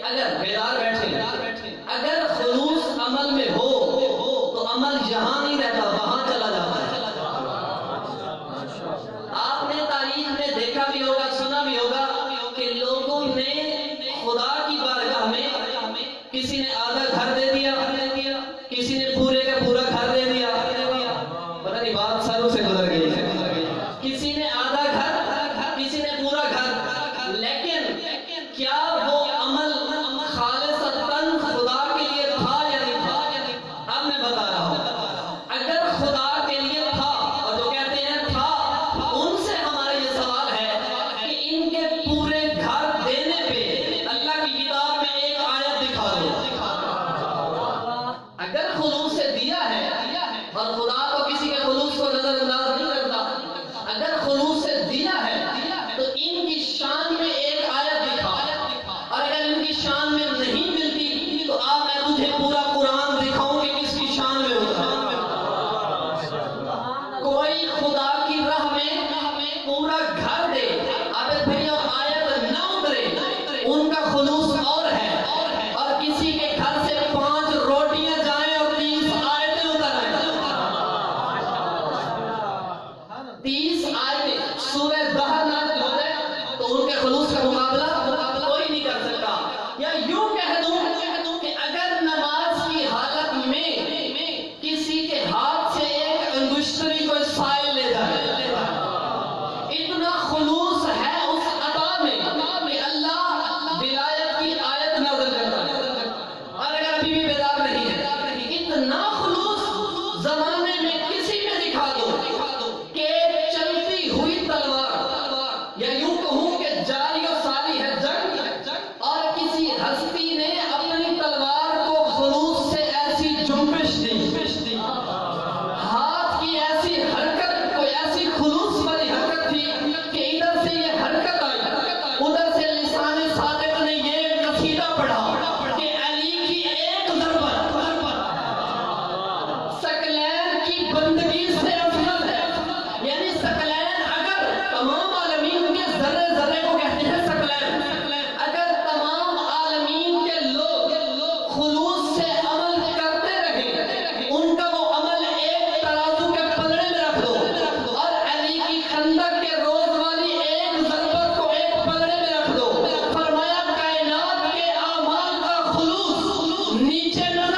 اگر بیدار بیٹھے اگر خلوص عمل میں ہو تو عمل یہاں نہیں رہتا، وہاں چلا جاتا ہے۔ آپ نے تاریخ میں دیکھا بھی ہوگا، سنا بھی ہوگا کہ لوگوں نے خدا کی بارگاہ میں کسی نے آدھا گھر دے دیا، کسی نے پورے کا پورا گھر دے دیا، پتہ نہیں بات سروں سے گزر گئی ہے، کسی نے آدھا گھر، کسی نے پورا گھر، لیکن کیا وہ عمل خالصتاً خدا کے لیے تھا یا نہیں تھا؟ اب میں بتا رہا ہوں، اگر خدا کے لیے تھا اور جو کہتے ہیں تھا، ان سے ہمارا یہ سوال ہے کہ ان کے پورے گھر دینے پہ اللہ کی کتاب میں ایک آیت دکھا دو۔ اگر خلوص سے دیا ہے اور خدا تو کسی کے خلوص کو نظر انداز نہیں کرتا، اگر خلوص سے دیا ہے تو ان کی شان میں ایک آیت دکھا، اور اگر ان کی شان میں نہیں ملتی تو آپ میں تجھے پورا قرآن دکھاؤں کہ کس کی شان میں ہوتا ہے۔ کوئی خدا کی راہ میں پورا گھر دے، اب بھئی آیت نہ اترے، ان کا خلوص اور ہے، اور کسی کے گھر سے 5 روٹیاں جائیں اور 30 آیتیں اتر آئیں، 30 آیتیں سورہ دہر نازل ہو جائے تو ان کے خلوص کا مقابلہ کوئی نہیں کر سکتا۔ یا یوں کہہ دوں کہ اگر نماز کی حالت میں کسی کے ہاتھ سے ایک انگشتری کو سائل لے جائے، اتنا خلوص ہے اس عطا میں کہ اللہ ولایت کی آیت نازل کرتا ہے، اور اگر ابھی بھی بیدار نہیں ہے، اتنا خلوص زمانے میں کسی میں دکھا دو کہ چلتی ہوئی تلوار، یا یوں کہوں کہ جاری و ساری ہے جنگ، اور کسی ہستی نے اپنی تلوار کو خلوص سے ایسی جنبش دی، ہاتھ کی ایسی حرکت، کوئی ایسی خلوص والی حرکت تھی کہ ادھر سے یہ حرکت آئی، ادھر سے لسان صادق نے یہ قصیدہ پڑھا کہ علی کی ایک ضربت ثقلین کی بندگی سے افضل ہے۔ یعنی ثقلین، اگر تمام عالمین کے ذرے ذرے کو کہتے ہیں ثقلین، اگر تمام عالمین کے لوگ خلوص سے عمل کرتے رہے، ان کا وہ عمل ایک ترازو کے پلڑے میں رکھ دو، اور علی کی خندق کے روز والی ایک ضربت کو ایک پلڑے میں رکھ دو، فرمایا کائنات کے اعمال کا خلوص نیچے نظر